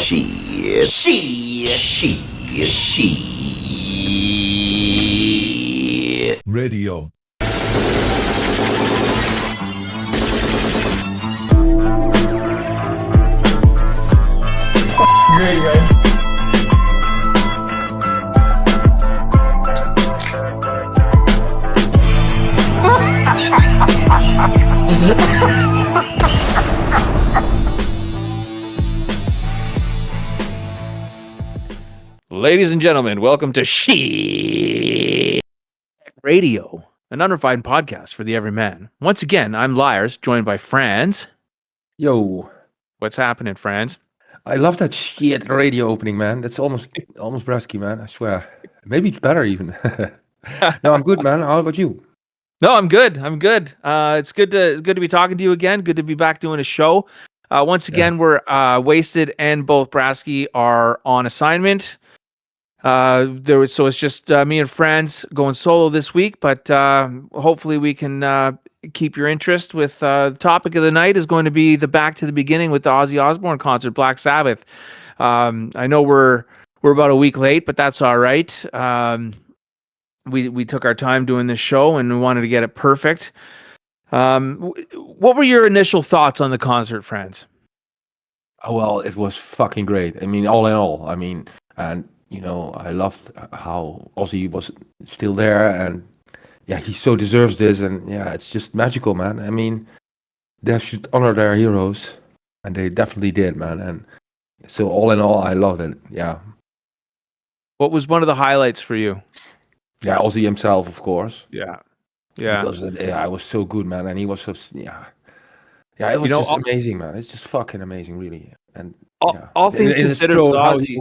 Radio. Great, man. Ladies and gentlemen, welcome to She Radio, an unrefined podcast for the everyman. Once again, I'm Liarz, joined by Frans. Yo, What's happening, Frans? I love that shit radio opening, man. That's almost Bresky, man. I swear. Maybe it's better even. No, I'm good, man. How about you? No, I'm good. It's good to be talking to you again. Good to be back doing a show. Once again, we're wasted, and both Brasky are on assignment. It's just me and Frans going solo this week, but hopefully we can keep your interest with the topic of the night is going to be the Back to the Beginning with the Ozzy Osbourne concert, Black Sabbath. I know we're about a week late, but that's all right. We took our time doing this show and we wanted to get it perfect. What were your initial thoughts on the concert, Frans? Oh, well, it was fucking great. I mean, all in all. I mean, and you know, I loved how Ozzy was still there, and yeah, he so deserves this, and yeah, it's just magical, man. I mean, they should honor their heroes, and they definitely did, man. And so, all in all, I loved it. Yeah. What was one of the highlights for you? Yeah, Ozzy himself, of course. Yeah. Because it was so good, man, and he was so it was just amazing, man. It's just fucking amazing, really. And all things considered, with Ozzy,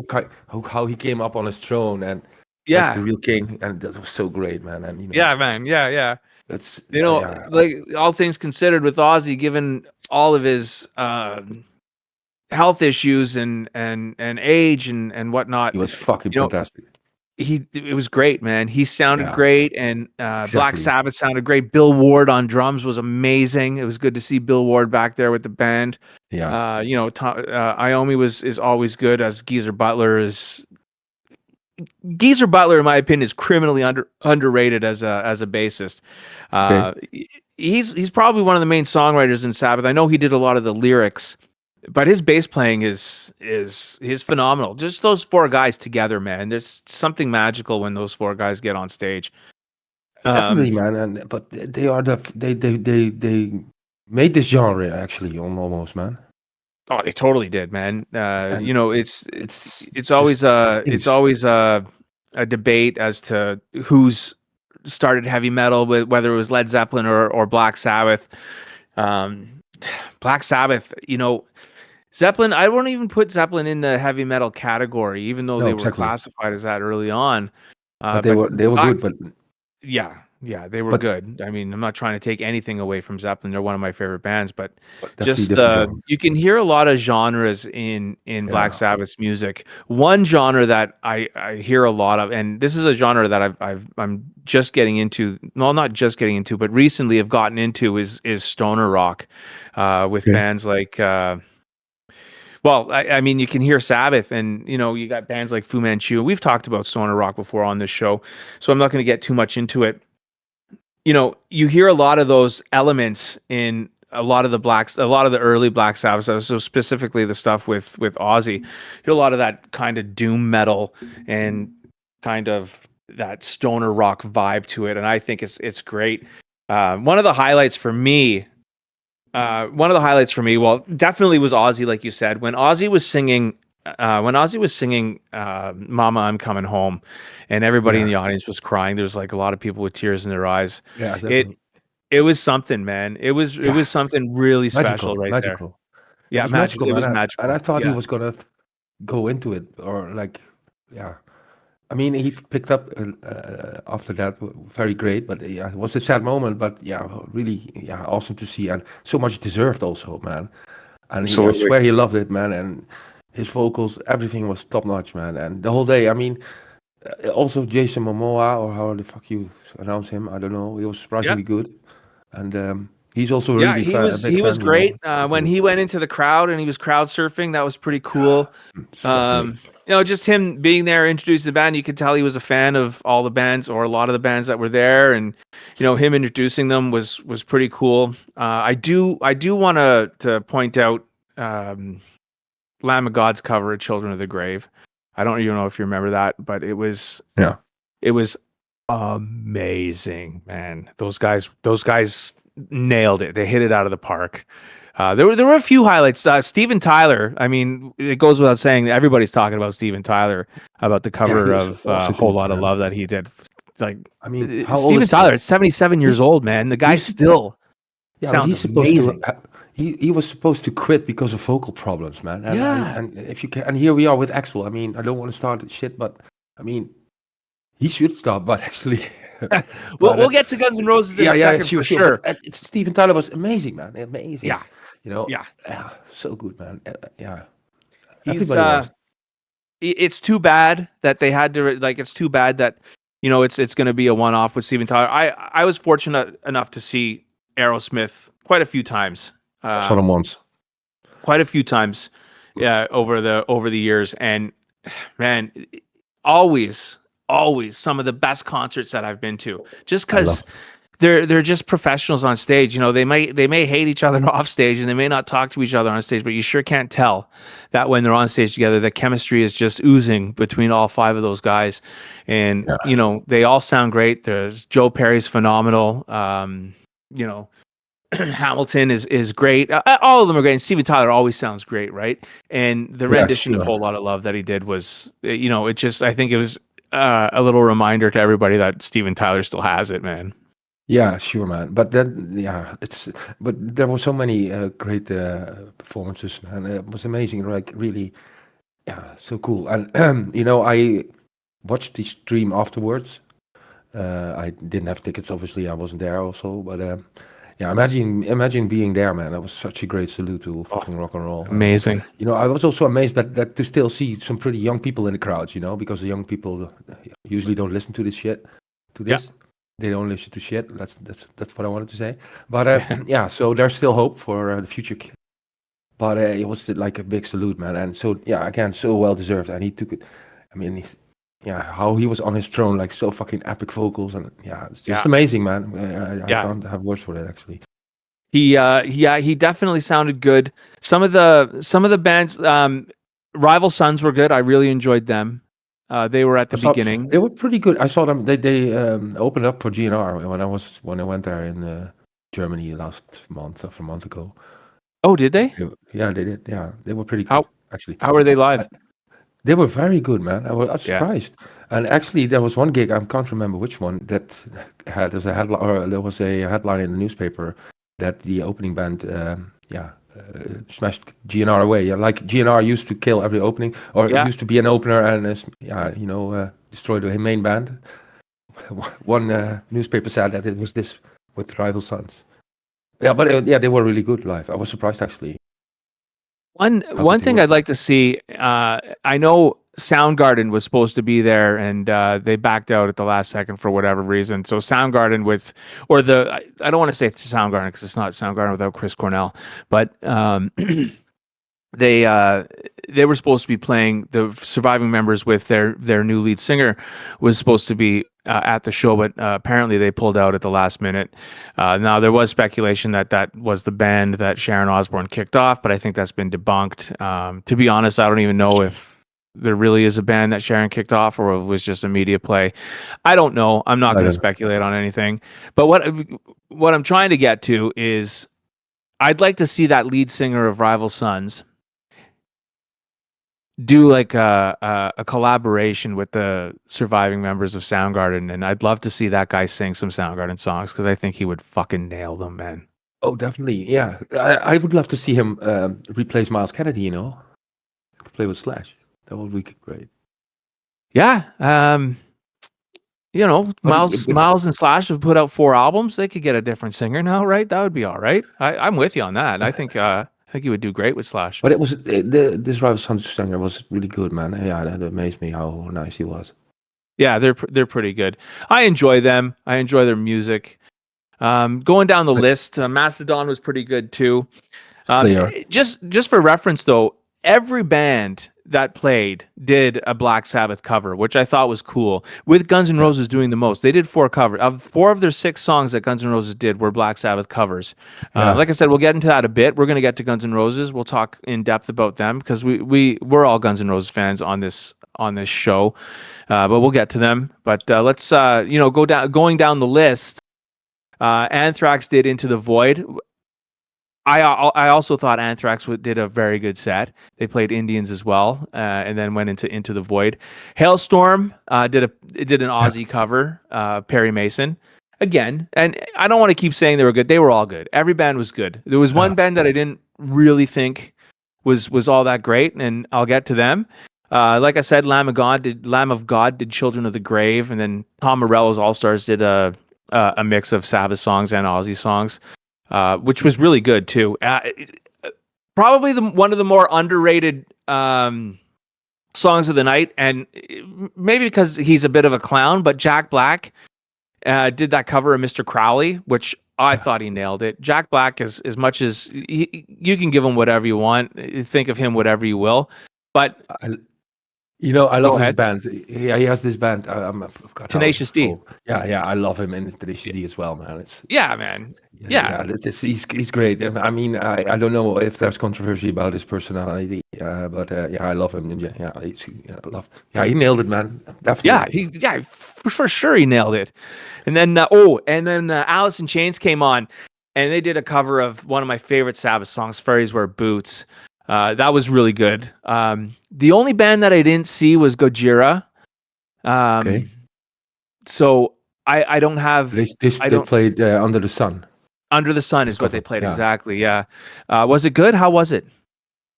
how he came up on his throne and yeah, like the real king, and that was so great, man. And yeah, man, yeah. That's like all things considered with Ozzy, given all of his health issues and age and whatnot, he was fucking fantastic. It was great, man. He sounded great, and exactly. Black Sabbath sounded great. Bill Ward on drums was amazing. It was good to see Bill Ward back there with the band. Yeah, Iommi is always good, as Geezer Butler, in my opinion, is criminally underrated as a bassist. He's probably one of the main songwriters in Sabbath. I know he did a lot of the lyrics, but his bass playing is phenomenal. Just those four guys together, man. There's something magical when those four guys get on stage. Definitely, man. But they made this genre actually almost, man. Oh, they totally did, man. It's always a debate as to who's started heavy metal, whether it was Led Zeppelin or Black Sabbath. Black Sabbath, Zeppelin, I won't even put Zeppelin in the heavy metal category, even though they were classified as that early on. But they were good, but yeah, they were good. I mean, I'm not trying to take anything away from Zeppelin; they're one of my favorite bands. But just you can hear a lot of genres in Black Sabbath's music. One genre that I hear a lot of, and this is a genre that I'm just getting into. Well, not just getting into, but recently have gotten into is stoner rock, with bands like. Well, I mean, you can hear Sabbath, and you got bands like Fu Manchu. We've talked about stoner rock before on this show, so I'm not going to get too much into it. You hear a lot of those elements in a lot of the early Black Sabbath, so specifically the stuff with Ozzy. You hear a lot of that kind of doom metal and kind of that stoner rock vibe to it, and I think it's great. One of the highlights for me. Well, definitely was Ozzy, like you said. When Ozzy was singing "Mama, I'm Coming Home," and everybody in the audience was crying. There was like a lot of people with tears in their eyes. Yeah, definitely. It was something, man. It was something really special magical. There. Yeah, it was magical. It was magical, and I thought he was gonna go into it, or like, yeah. I mean, he picked up after that, very great. But yeah, it was a sad moment. But yeah, really, awesome to see, and so much deserved also, man. And I swear he loved it, man. And his vocals, everything was top notch, man. And the whole day, I mean, also Jason Momoa, or how the fuck you announce him, I don't know. He was surprisingly good, and He's also Yeah, really a big he was fan, you know. great. When he went into the crowd and he was crowd surfing, that was pretty cool. Struck me. Just him being there, introducing the band, you could tell he was a fan of all the bands or a lot of the bands that were there, and him introducing them was pretty cool. I do want to point out Lamb of God's cover of Children of the Grave. I don't even know if you remember that, but Yeah. it was amazing, man. Those guys nailed it. They hit it out of the park. There were a few highlights. Steven Tyler. I mean, it goes without saying that everybody's talking about Steven Tyler, about the Yeah, he cover was of also Whole good, Lot of man. Love that he did. Like I mean, how old Steven is Tyler, it's 77 years he's old, man. The guy he's still yeah, but sounds he's supposed to amazing. he was supposed to quit because of vocal problems, man. Yeah. And if you can, and here we are with Axel. I mean, I don't want to start shit, but I mean, he should stop. But actually, we'll but we'll get to Guns N' Roses in a yeah, second for sure. But sure. it's Steven Tyler was amazing, man, amazing. Yeah. You know, Yeah. yeah, so good, man. Yeah, He's everybody was. it's too bad that they had to it's too bad that it's going to be a one-off with Steven Tyler. I was fortunate enough to see Aerosmith quite a few times. I saw them once. Quite a few times over the years, and man, always some of the best concerts that I've been to, just I love. cuz they're just professionals on stage. They may hate each other off stage and they may not talk to each other on stage, but you sure can't tell that when they're on stage together, the chemistry is just oozing between all five of those guys. And Yeah, they all sound great. There's Joe Perry's phenomenal. You know, Hamilton is great. All of them are great. And Steven Tyler always sounds great, right? And the yeah, rendition of sure. "Whole Lot of Love" that he did was, it just I think it was a little reminder to everybody that Steven Tyler still has it, man. Yeah, sure, man. But then, yeah, but there were so many great performances, man. It was amazing, like really, yeah, so cool. And I watched the stream afterwards. I didn't have tickets, obviously. I wasn't there also, but yeah, imagine being there, man. That was such a great salute to Oh, fucking rock and roll. And amazing. I was also amazed that to still see some pretty young people in the crowds, because the young people usually don't listen to this shit, to Yeah. this. They don't listen to shit. That's what I wanted to say. But yeah, so there's still hope for the future. But it was like a big salute, man. And so yeah, again, so well deserved. And he took it. I mean, yeah, how he was on his throne, like so fucking epic vocals, and yeah, it's just Yeah. amazing, man. I Yeah. can't have words for it actually. He definitely sounded good. Some of the bands, Rival Sons were good. I really enjoyed them. They were at I the saw beginning. they were pretty good. I saw them. They opened up for GNR when I went there in Germany last month or a month ago. Oh, did they? Yeah, they did. Yeah, they were pretty good How actually. how were they live? They were very good, man. I was Yeah. surprised. And actually, there was one gig, I can't remember which one, that had as a headline, or there was a headline in the newspaper that the opening band, smashed GNR away. Yeah, like GNR used to kill every opening, or it Yeah. used to be an opener and destroy the main band. One newspaper said that it was this with Rival Sons. Yeah, but yeah, they were really good live. I was surprised actually. One How good one they thing were. I'd like to see. I know Soundgarden was supposed to be there, and they backed out at the last second for whatever reason. So Soundgarden I don't want to say it's Soundgarden because it's not Soundgarden without Chris Cornell, but they they were supposed to be playing the surviving members with their new lead singer was supposed to be at the show, but apparently they pulled out at the last minute. Now there was speculation that was the band that Sharon Osbourne kicked off, but I think that's been debunked. To be honest, I don't even know if there really is a band that Sharon kicked off or it was just a media play. I don't know. I'm not I going to don't know. speculate on anything. But what I'm trying to get to is I'd like to see that lead singer of Rival Sons do like a collaboration with the surviving members of Soundgarden, and I'd love to see that guy sing some Soundgarden songs because I think he would fucking nail them, man. Oh, definitely. Yeah, I would love to see him replace Miles Kennedy. Play with Slash. That would be great. Yeah, But, Miles and Slash have put out 4 albums. They could get a different singer now, right? That would be all right. I'm with you on that. I think he would do great with Slash. but it was this Rival Sons singer was really good, man. Yeah, that amazed me how nice he was. Yeah, they're pretty good. I enjoy them. I enjoy their music. Going down the list, Mastodon was pretty good too. Slayer. Just for reference, though, every band that played did a Black Sabbath cover, which I thought was cool. With Guns N' Yeah. Roses doing the most, they did 4 covers. Of 4 of their 6 songs that Guns N' Roses did were Black Sabbath covers. Yeah. Like I said, we'll get into that a bit. We're going to get to Guns N' Roses. We'll talk in depth about them because we're all Guns N' Roses fans on this show. But we'll get to them. But let's going down the list. Anthrax did Into the Void. I also thought Anthrax did a very good set. They played Indians as well, and then went into the Void. Hailstorm did an Aussie cover, Perry Mason again. And I don't want to keep saying they were good. They were all good. Every band was good. There was one band that I didn't really think was all that great, and I'll get to them. Like I said, Lamb of God did Children of the Grave, and then Tom Morello's All Stars did a mix of Sabbath songs and Aussie songs. Which was really good too. Probably one of the more underrated songs of the night, and maybe because he's a bit of a clown, but Jack Black did that cover of Mr. Crowley, which I thought he nailed it. Jack Black, as much as you can give him whatever you want, think of him whatever you will, but I love his band. He has this band. I forgot Tenacious D. Yeah, I love him in Tenacious D as well, man. Man. He's great. I mean, I don't know if there's controversy about his personality, but I love him. He nailed it, man. Definitely. For sure he nailed it. And then Alice in Chains came on, and they did a cover of one of my favorite Sabbath songs, "Fairies Wear Boots." That was really good. The only band that I didn't see was Gojira. Okay. So I don't have. They played Under the Sun. Under the Sun is what they played, exactly. Yeah. Was it good? How was it?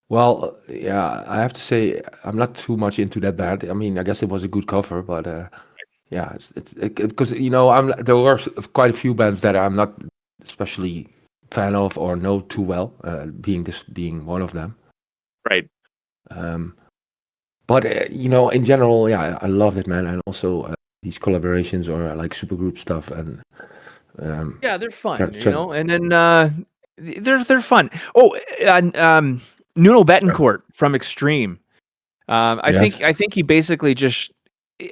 Well, yeah, I have to say I'm not too much into that band. I mean, I guess it was a good cover, but it's because there were quite a few bands that I'm not especially fan of or know too well, being one of them. Right. But in general, I love it, man. And also these collaborations or like supergroup stuff, and they're fun, and then they're fun. Nuno Bettencourt from Extreme. I think he basically just.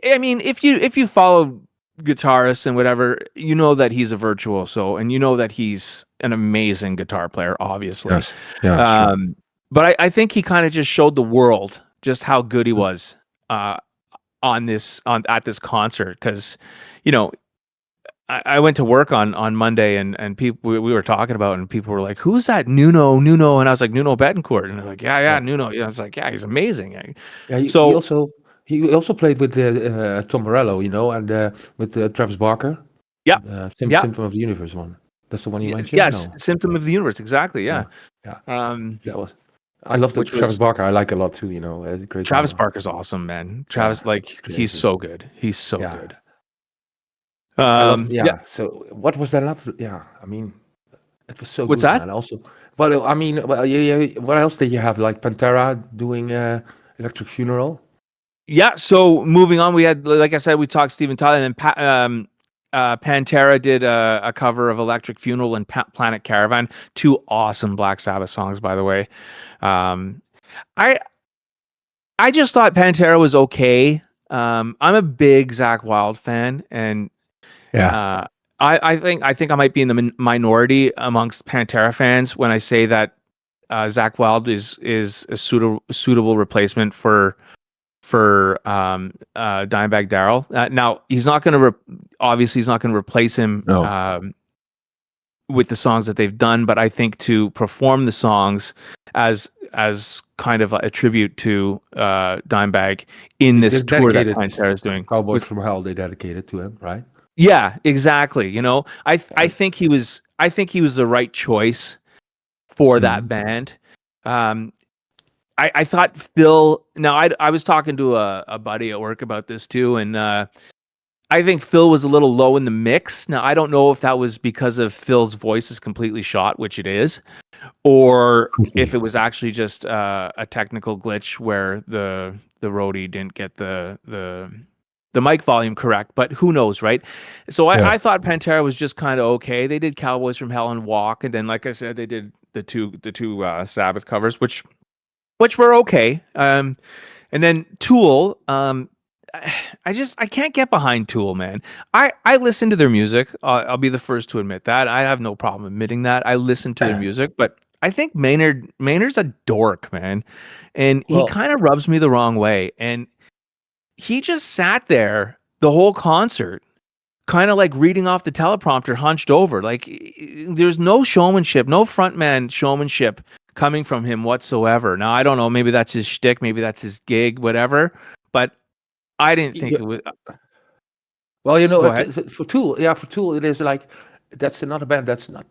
I mean, if you follow guitarists and whatever, you know that he's a virtuoso, and you know that he's an amazing guitar player, obviously. Yes. Yeah. Sure. But I think he kind of just showed the world just how good he was at this concert, because I went to work on Monday, and people we were talking about, and people were like, "Who's that Nuno?" And I was like, "Nuno Bettencourt," and they're like, "Yeah, Nuno." Yeah, I was like, "Yeah, he's amazing." Yeah, he also played with Tom Morello, and with Travis Barker. Yeah, Symptom of the Universe one. That's the one you mentioned. Yes, no. Symptom of the Universe, exactly. Yeah. That was. I love Travis Barker. I like a lot too. Great. Travis Barker's awesome, man. Travis, he's so good. He's so good. So what was that? I mean, it was so What's good, that? man. Also, but I mean, what else did you have? Like Pantera doing Electric Funeral. Yeah. So moving on, we had, like I said, we talked Steven Tyler, and then Pantera did a cover of Electric Funeral and Planet Caravan. 2 awesome Black Sabbath songs, by the way. I just thought Pantera was okay. I'm a big Zakk Wylde fan, and I think I might be in the minority amongst Pantera fans when I say that Zakk Wylde is a suitable replacement for Dimebag Darrell. Now he's not going to obviously he's not going to replace him with the songs that they've done, but I think to perform the songs as kind of a tribute to Dimebag in this tour that Pantera is doing. Cowboys from Hell, they dedicated to him, right? Yeah, exactly. I think he was the right choice for that band. I thought Phil. Now I was talking to a buddy at work about this too, and I think Phil was a little low in the mix. Now I don't know if that was because of Phil's voice is completely shot, which it is, or if it was actually just a technical glitch where the roadie didn't get the mic volume correct, but who knows, right? So I thought Pantera was just kind of okay. They did Cowboys from Hell and Walk, and then like I said, they did the two Sabbath covers, which were okay. And then Tool, I can't get behind Tool, man. I listen to their music. I'll be the first to admit that. I have no problem admitting that. I listen to their music, but I think Maynard's a dork, man, and he Well, kind of rubs me the wrong way. And he just sat there the whole concert, kind of like reading off the teleprompter, hunched over. Like there's no showmanship, no frontman showmanship coming from him whatsoever. Now I don't know. Maybe that's his shtick. Maybe that's his gig. Whatever. But I didn't think yeah. it was. Well, you know, Go ahead. for Tool, it is like that's another band that's not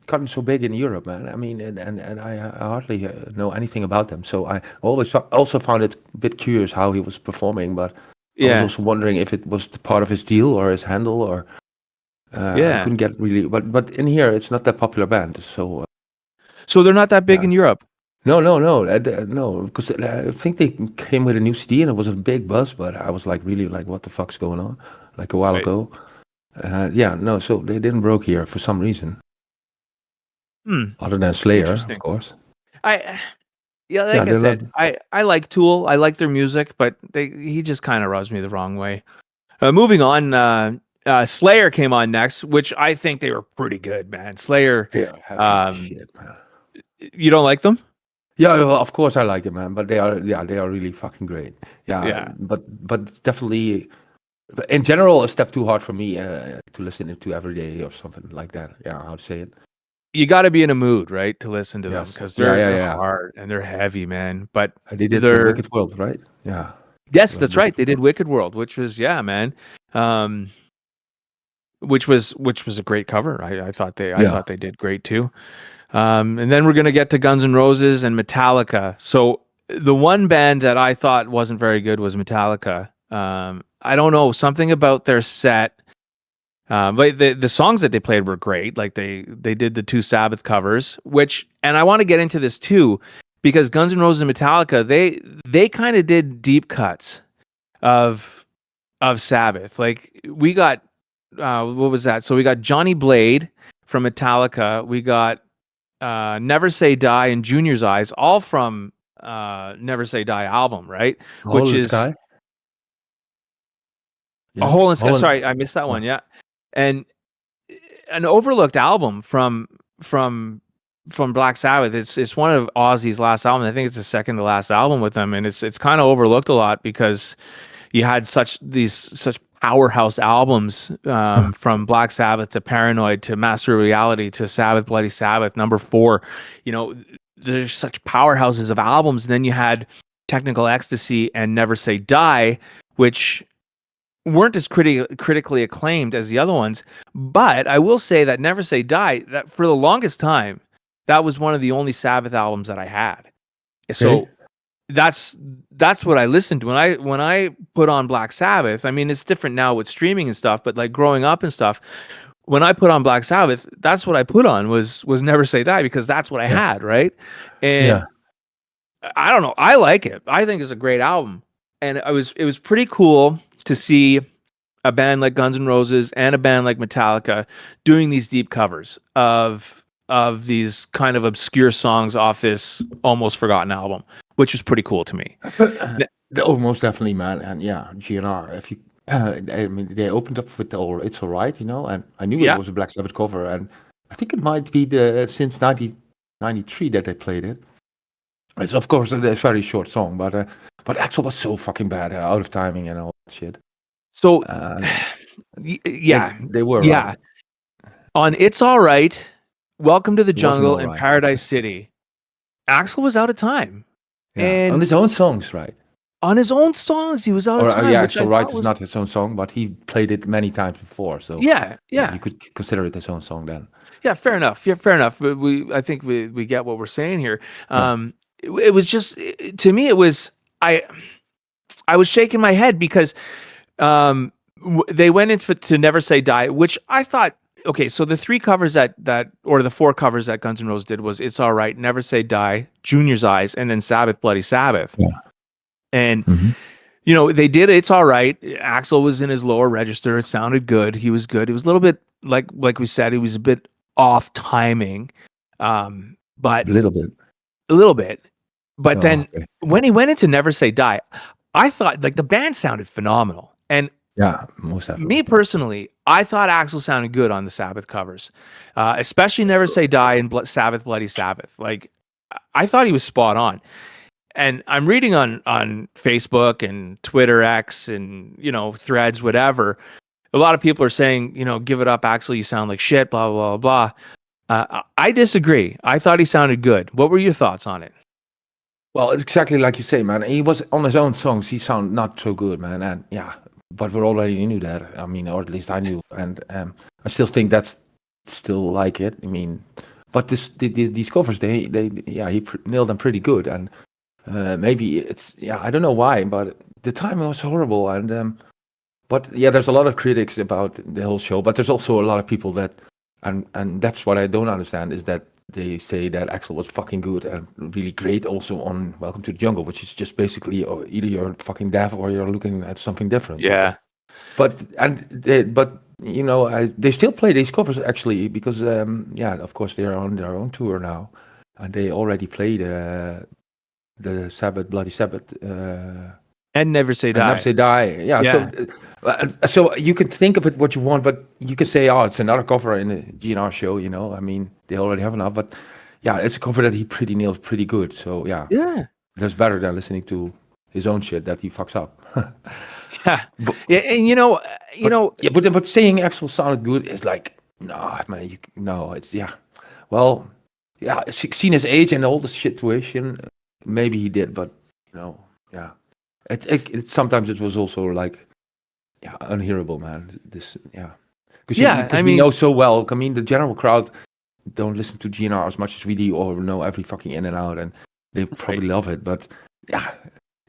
gotten so big in Europe, man. I mean, and I hardly know anything about them, so I always also found it a bit curious how he was performing, but I was Yeah. also wondering if it was part of his deal or his handle, or I Yeah. couldn't get really. But in here, it's not that popular band, so So they're not that big yeah. in Europe. No, no, because I think they came with a new CD and it was a big buzz, but I was like, really, like, what the fuck's going on? Like a while Right. ago. Yeah, no, so they didn't broke here for some reason, other than Slayer, of Interesting. course. Like Yeah, I they're said, not. I like Tool. I like their music, but he just kind of rubs me the wrong way. Moving on, Slayer came on next, which I think they were pretty good, man. Slayer, They are absolute um, shit, man. you don't like them? Yeah, well, of course I like them, man, but they are, yeah, they are really fucking great. Yeah, Yeah. but definitely, but in general, a step too hard for me to listen to every day or something like that. Yeah, how to say it? You got to be in a mood, right, to listen to them Yes. because Yeah, yeah, they're yeah. hard and they're heavy, man. But They did the they're Wicked World, right? Yeah. yes, Well, that's right. Wicked They did World. Wicked World, which was man, um, which was a great cover. I Yeah. thought they did great too. And then we're gonna get to Guns N' Roses and Metallica. So the one band that I thought wasn't very good was Metallica. I don't know, something about their set. But the songs that they played were great. Like they did the two Sabbath covers, which, and I want to get into this too, because Guns N' Roses and Metallica, they kind of did deep cuts of Sabbath. Like we got what was that? So we got Johnny Blade from Metallica. We got Never Say Die and Junior's Eyes, all from Never Say Die album, right? A Hole Which in the is Sky. a Yeah. hole in the sky. Hole in. Sorry, I missed that Yeah. one. Yeah, and an overlooked album from Black Sabbath. It's one of Ozzy's last albums. I think it's the second to last album with them, and it's kind of overlooked a lot because you had such powerhouse albums from Black Sabbath to Paranoid to Master of Reality to Sabbath Bloody Sabbath number 4. You know, there's such powerhouses of albums. And then you had Technical Ecstasy and Never Say Die, which weren't as critically acclaimed as the other ones. But I will say that Never Say Die, that for the longest time, that was one of the only Sabbath albums that I had. So Okay. that's what I listened to when I put on Black Sabbath. I mean, it's different now with streaming and stuff, but like growing up and stuff, when I put on Black Sabbath, that's what I put on was Never Say Die because that's what I Yeah. had, right? And Yeah. I don't know, I like it. I think it's a great album, and it was pretty cool to see a band like Guns N' Roses and a band like Metallica doing these deep covers of these kind of obscure songs off this almost forgotten album, which was pretty cool to me. Most definitely, man. And yeah, GNR. If you, I mean, they opened up with the all, It's All Right, and I knew it Yeah. was a Black Sabbath cover, and I think it might be the since 1993 that they played it. It's of course a very short song, but Axel was so fucking bad, out of timing and all that shit. So Uh, yeah. they were Yeah. right. On It's All Right, Welcome to the It wasn't Jungle all and right. Paradise City, Axl was out of time. Yeah, on And his own songs, right? on his own songs, he was out of Or time, yeah, which It's I All Right thought is was not his own song, but he played it many times before, so yeah, yeah, yeah. you could consider it his own song then. Yeah, fair enough. Yeah, fair enough. I think we get what we're saying here. Yeah. It was just to me it was I was shaking my head because they went into to Never Say Die, which I thought, okay, so the 3 covers that or the 4 covers that Guns N' Roses did was It's All Right, Never Say Die, Junior's Eyes, and then Sabbath Bloody Sabbath. Yeah. And Mhm. They did It's All Right. Axl was in his lower register. It sounded good. He was good. It was a little bit like we said, he was a bit off timing. But A little bit. a little bit. But Oh, then okay. when he went into Never Say Die, I thought like the band sounded phenomenal. And Yeah, most me definitely. personally, I thought Axl sounded good on the Sabbath covers, especially Never Say Die and Sabbath Bloody Sabbath. Like I thought he was spot on. And I'm reading on Facebook and Twitter X and Threads, whatever. A lot of people are saying, give it up, Axl. You sound like shit. Blah blah blah blah. I disagree. I thought he sounded good. What were your thoughts on it? Well, it's exactly like you say, man. He was on his own songs. He sound not so good, man. And yeah, but we already knew that. I mean, or at least I knew, and I still think that's still like it. I mean, but these covers, he nailed them pretty good, and maybe I don't know why, but the timing was horrible, and but yeah, there's a lot of critics about the whole show, but there's also a lot of people that, and that's what I don't understand is that they say that Axl was fucking good and really great also on Welcome to the Jungle, which is just basically either you're fucking deaf or you're looking at something different. Yeah. But they still play these covers actually because of course they're on their own tour now, and they already played the Sabbath Bloody Sabbath. And Never Say And Never Die. Say Die. Yeah. Yeah. So you can think of it what you want, but you can say, oh, it's another cover in a GNR show. I mean, they already have enough, but yeah, it's a cover that he pretty nails pretty good. So yeah, Yeah. that's better than listening to his own shit that he fucks up. Yeah. but, Yeah. And but saying Axl sounded good is like, no, man, no, it's well, yeah, seen his age and all the situation, maybe he did, but yeah. Sometimes it was also like unhearable, man. Because we know so well. I mean, the general crowd don't listen to GNR as much as we do, or know every fucking in and out, and they probably love it. But yeah,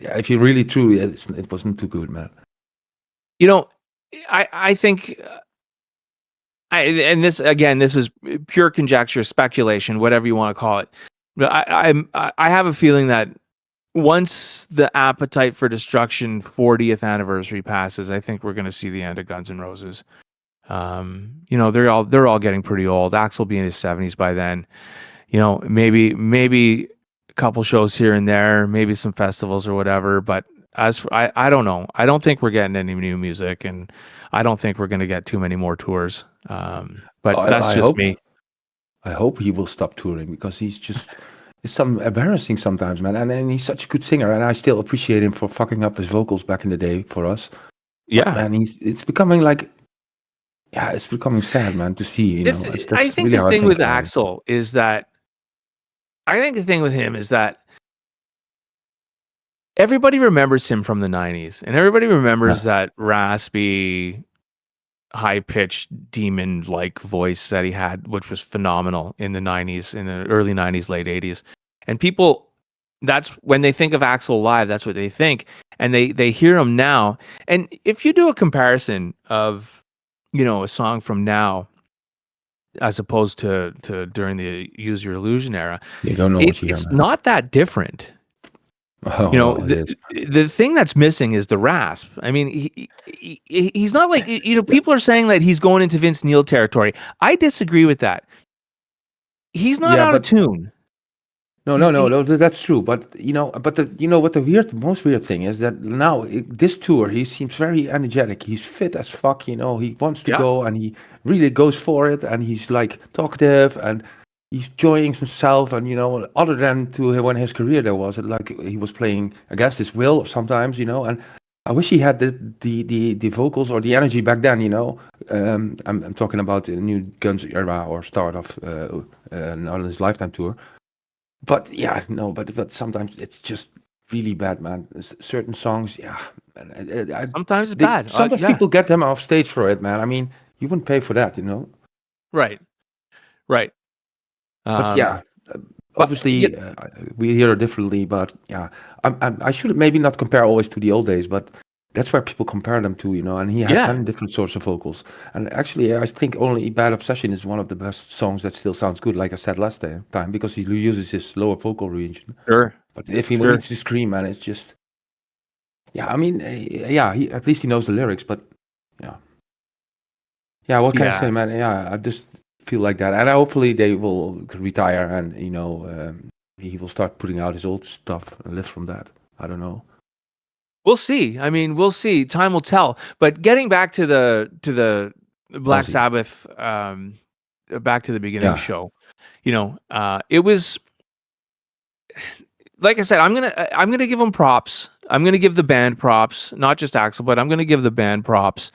if you're really true, it wasn't too good, man. I think, and this again, this is pure conjecture, speculation, whatever you want to call it. But I have a feeling that once the Appetite for Destruction 40th anniversary passes, I think we're going to see the end of Guns N' Roses. They're all getting pretty old. Axl will be in his 70s by then. Maybe a couple shows here and there, maybe some festivals or whatever. But I don't know. I don't think we're getting any new music, and I don't think we're going to get too many more tours. But that's just me. I hope he will stop touring because he's just. It's some embarrassing sometimes, man. And he's such a good singer, and I still appreciate him for fucking up his vocals back in the day for us. Yeah, but, man, it's becoming like, it's becoming sad, man, to see. I think the thing with Axl is that, I think the thing with him is that everybody remembers him from the 90s, and everybody remembers that raspy, high-pitched, demon-like voice that he had, which was phenomenal in the 90s, in the early 90s, late 80s. And people, that's when they think of Axl live, that's what they think. And they hear him now. And if you do a comparison of, a song from now as opposed to during the Use Your Illusion era, you don't know what you hear, it's man. not that different. The thing that's missing is the rasp. I mean, he's not like, people are saying that he's going into Vince Neil territory. I disagree with that. He's not out of tune. No, that's true. But what the most weird thing is that now this tour, he seems very energetic. He's fit as fuck. He wants to go, and he really goes for it. And he's like talkative, and he's enjoying himself. And other than to when his career there was, like he was playing against his will sometimes. And I wish he had the vocals or the energy back then. I'm talking about the new Guns era or start of not his Lifetime tour. But but sometimes it's just really bad, man. Certain songs, sometimes it's bad. Sometimes people get them off stage for it, man. I mean, you wouldn't pay for that, Right. But obviously we hear it differently. But I should maybe not compare always to the old days, but that's where people compare them to, And he had 10 different sorts of vocals. And actually, I think only Bad Obsession is one of the best songs that still sounds good, like I said last time, because he uses his lower vocal region. Sure. But if he needs to scream, man, it's just... yeah, I mean, yeah, at least he knows the lyrics, but yeah. Yeah, what can I Yeah. say, man? Yeah, I just feel like that, and hopefully they will retire, and he will start putting out his old stuff and live from that. I don't know. We'll see. I mean, we'll see. Time will tell. But getting back to the Black Ozzy. Sabbath, back to the beginning Yeah, show, it was like I said. I'm gonna give them props. I'm gonna give the band props, not just Axl, but I'm gonna give the band props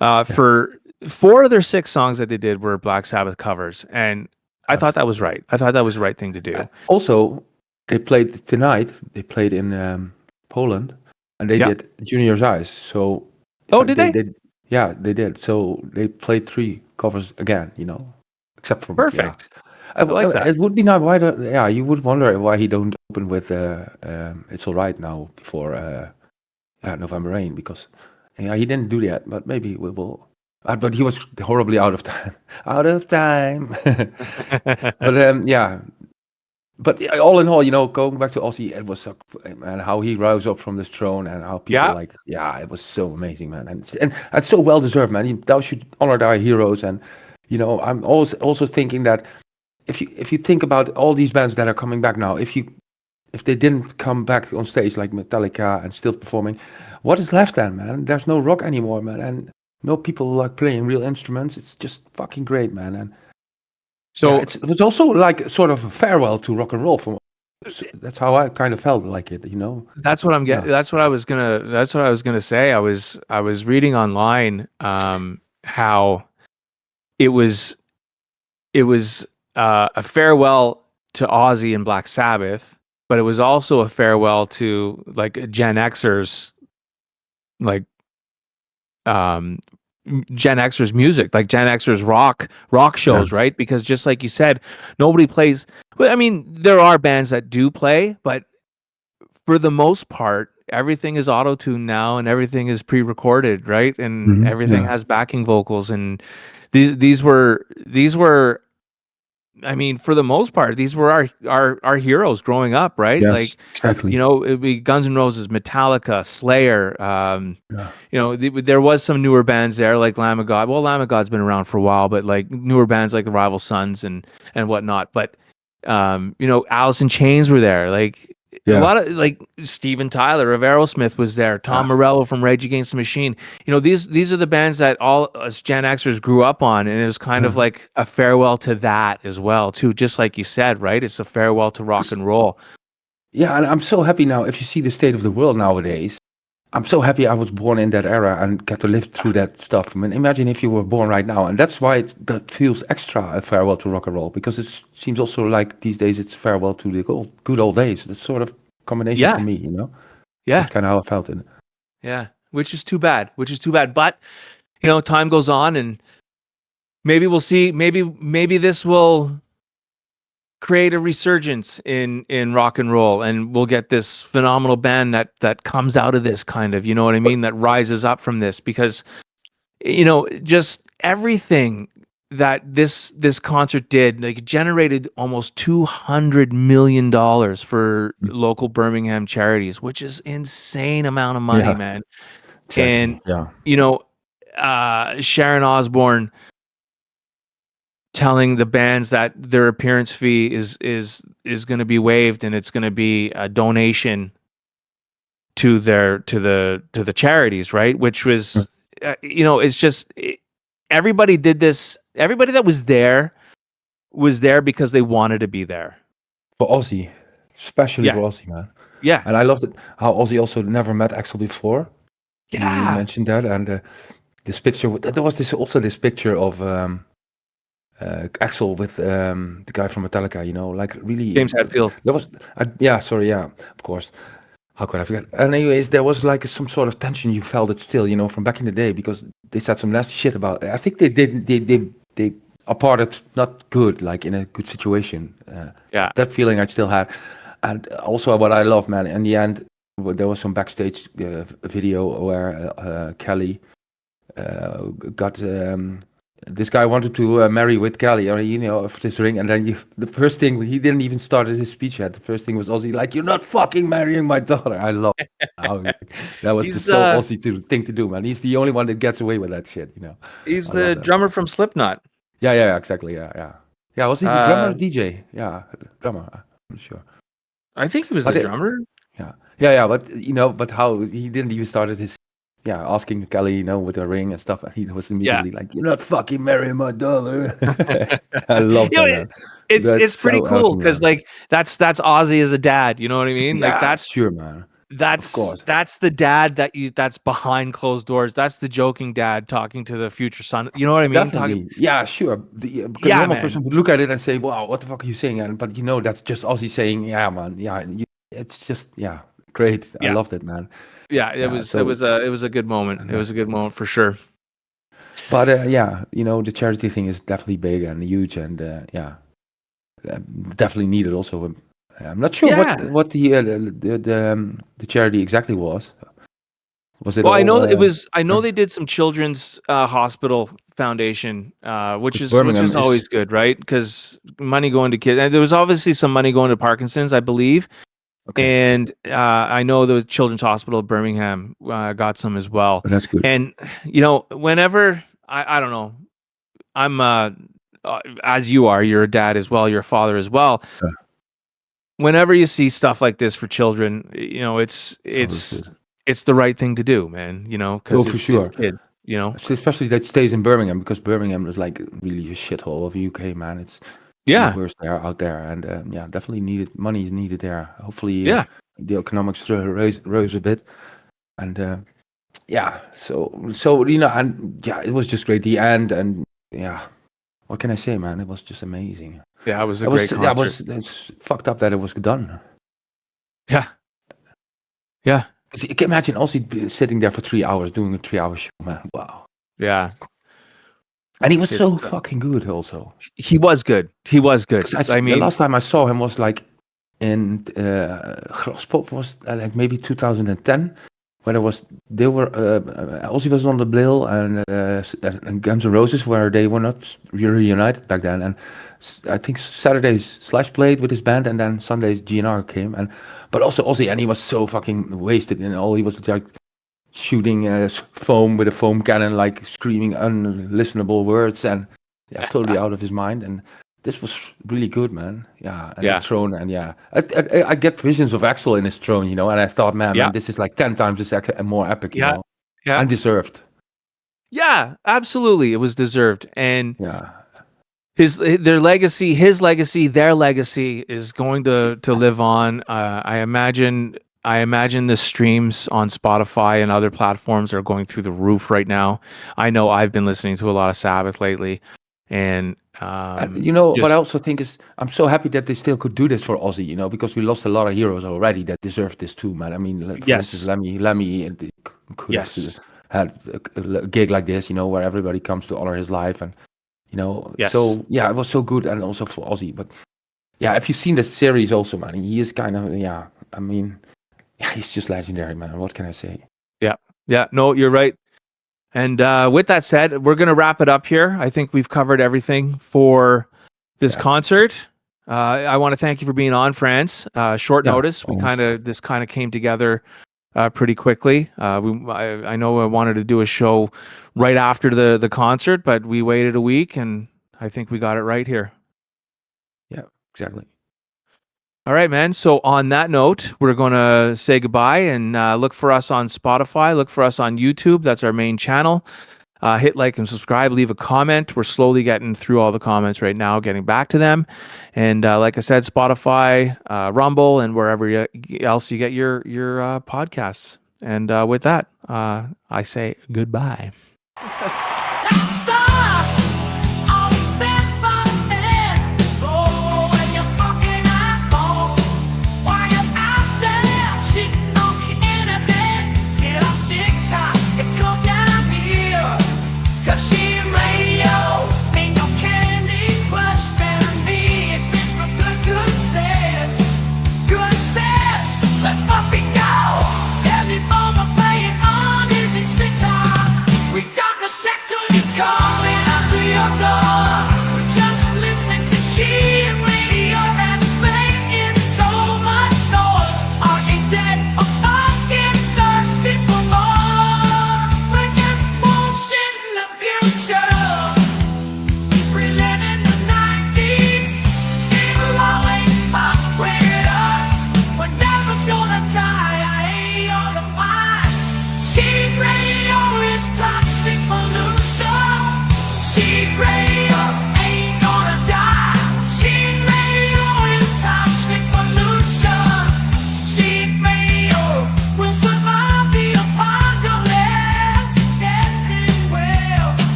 yeah. for 4 of their 6 songs that they did were Black Sabbath covers, and I thought Yes. that was right. I thought that was the right thing to do. Also, they played tonight. They played in Poland, and they Yeah. did Junior's Eyes. So Oh, did they? yeah, they did. So they played 3 covers again. Except for yeah. Perfect. I like that. It would be nice. Why? Yeah, you would wonder why he don't open with "It's All Right Now" before November Rain, because yeah, he didn't do that. But maybe we will. But he was horribly out of time. Out of time. But yeah. But all in all, going back to Ozzy, it was man, how he rose up from this throne, and how people Yeah. like, yeah, it was so amazing, man, and it's so well deserved, man. Thou should honor thy heroes, and I'm also thinking that if you think about all these bands that are coming back now, if they didn't come back on stage like Metallica and still performing, what is left then, man? There's no rock anymore, man, and no people like playing real instruments. It's just fucking great, man, and yeah, So it was also like sort of a farewell to rock and roll. That's how I kind of felt like it. that's what I'm Yeah, getting. That's what I was gonna say. I was reading online how it was a farewell to Ozzy and Black Sabbath, but it was also a farewell to like Gen Xers, like um Gen Xers music, like Gen Xers rock yeah, shows, right? Because just like you said, nobody plays. Well, I mean, there are bands that do play, but for the most part, everything is auto-tuned now and everything is pre-recorded, right? And everything yeah, has backing vocals, and these were I mean, for the most part, these were our heroes growing up, right? yes, Like, exactly. it'd be Guns N' Roses, Metallica, Slayer. Yeah, There was some newer bands there, like Lamb of God. Well, Lamb of God's been around for a while, but like newer bands like the Rival Sons and whatnot. But Alice in Chains were there. Like a yeah, lot of like Steven Tyler of Aerosmith was there. Tom yeah, Morello from Rage Against the Machine. These are the bands that all us Gen Xers grew up on, and it was kind of yeah. like a farewell to that as well, too. Just like you said, right? It's a farewell to rock and roll. Yeah, and I'm so happy now. If you see the state of the world nowadays, I'm so happy I was born in that era and get to live through that stuff. I mean, imagine if you were born right now, and that's why that feels extra a farewell to rock and roll, because it seems also like these days it's farewell to the good old days. That's sort of combination for Yeah, me. yeah, That's kind of how I felt in it. yeah. Which is too bad. Which is too bad. But time goes on, and maybe we'll see. Maybe this will create a resurgence in rock and roll, and we'll get this phenomenal band that comes out of this, kind of, you know what I mean, that rises up from this, because just everything that this concert did, like, generated almost $200 million for Mm. local Birmingham charities, which is insane amount of money, Yeah, man. And exactly. Yeah, you know Sharon Osbourne telling the bands that their appearance fee is going to be waived, and it's going to be a donation to the charities, right? Which yeah. was, it's just, everybody did this. Everybody that was there because they wanted to be there. For Ozzy, especially Yeah, for Ozzy, man. yeah, And I loved it how Ozzy also never met Axel before. You yeah. mentioned that, and this picture. There was this picture of Axel with the guy from Metallica. Like really, James Hetfield. there was. Yeah, sorry, yeah, of course. How could I forget? And anyways, there was like some sort of tension. You felt it still, from back in the day, because they said some nasty shit about. I think they did. They parted not good, like in a good situation. Yeah, That feeling I still had, and also what I love, man. In the end, there was some backstage video where Kelly got this guy wanted to marry with Kelly, or of this ring, and then the first thing he didn't even start his speech yet. The first thing was Ozzy like, "You're not fucking marrying my daughter." I love how that was just He's so Ozzy thing to do, man. He's the only one that gets away with that shit. he's I love the that. drummer from Slipknot. Yeah, exactly. Yeah. Was he the drummer or Uh, DJ? Yeah, drummer. I'm not sure. I think he was the But drummer. yeah. But how he didn't even started his asking Kelly, with the ring and stuff, and he was Yeah. immediately like, "You're not fucking marrying my daughter." I love You know, that, man. it's That's pretty so cool awesome, because man. like that's Ozzy as a dad. You know what I mean? Like Yeah, sure, man. Of course. that's the dad that's behind closed doors. That's the joking dad talking to the future son. You know what I mean? Talking. Definitely. Yeah, sure. Because a Yeah, normal man. person would look at it and say, "Wow, what the fuck are you saying?" But that's just Ozzy saying, "Yeah, man. Yeah, it's just great. I Yeah. loved it, man." Yeah. Yeah. It was a good moment. It was a good moment for sure. But the charity thing is definitely big and huge, and definitely needed also. I'm not sure Yeah. what the charity exactly was. Was it Well, I all know I know they did some children's hospital foundation, which because is Birmingham is always good, right? Because money going to kids, and there was obviously some money going to Parkinson's, I believe, okay? and I know the Children's Hospital of Birmingham got some as well. That's good. And whenever I don't know, I'm as you are, you're a dad as well, you're a father as well. Yeah, Whenever you see stuff like this for children, it's always good. it's the right thing to do, man. Oh, Because for it's sure. kids. Especially that stays in Birmingham, because Birmingham is like really a shithole of UK, man. It's the Yeah, worst there out there, and definitely needed money is needed there. Hopefully, yeah, the economics rose a bit, and so and it was just great. The end, and what can I say, man? It was just amazing. yeah. It was a It was great that concert. was it's fucked up that it was done. Yeah, yeah, 'Cause you can imagine also sitting there for 3 hours doing a 3 hour show, man. Wow. yeah. And he was so It's fucking good also. he was good. He was good. Because I the mean, last time I saw him was like in Graspop was like maybe 2010, where they were Ozzy was on the bill, and Guns N' Roses, where they were not reunited back then, and I think Saturdays Slash played with his band, and then Sundays GNR came, but also Ozzy, and he was so fucking wasted, and all he was like shooting foam with a foam cannon, like screaming unlistenable words, and totally out of his mind. And this was really good, man. Yeah, and the yeah, throne, and I get visions of Axel in his throne, and I thought, man, yeah, this is like 10 times this and more epic, yeah, yeah, and deserved. yeah. Absolutely, it was deserved, and Yeah, their legacy, his legacy, their legacy is going to live on. I imagine the streams on Spotify and other platforms are going through the roof right now. I know I've been listening to a lot of Sabbath lately, and and what I just also think is I'm so happy that they still could do this for Ozzy, because we lost a lot of heroes already that deserved this too, man. I mean, like, for instance, yes, Lemmy could have yes, had a gig like this, where everybody comes to honor his life, and yes, so yeah, it was so good, and also for Ozzy. But yeah, if you've seen the series, also, man, he is kind of I mean, he's just legendary, man. What can I say? yeah, yeah. No, you're right. And with that said, we're going to wrap it up here. I think we've covered everything for this Yeah, concert. I want to thank you for being on, Frans. Short yeah, notice. almost. This kind of came together pretty quickly. I know I wanted to do a show right after the concert, but we waited a week, and I think we got it right here. Yeah, exactly. All right, man. So on that note, we're going to say goodbye and look for us on Spotify. Look for us on YouTube. That's our main channel. Hit like and subscribe, leave a comment. We're slowly getting through all the comments right now, getting back to them. And like I said, Spotify, Rumble, and wherever else you get your podcasts. And with that, I say goodbye.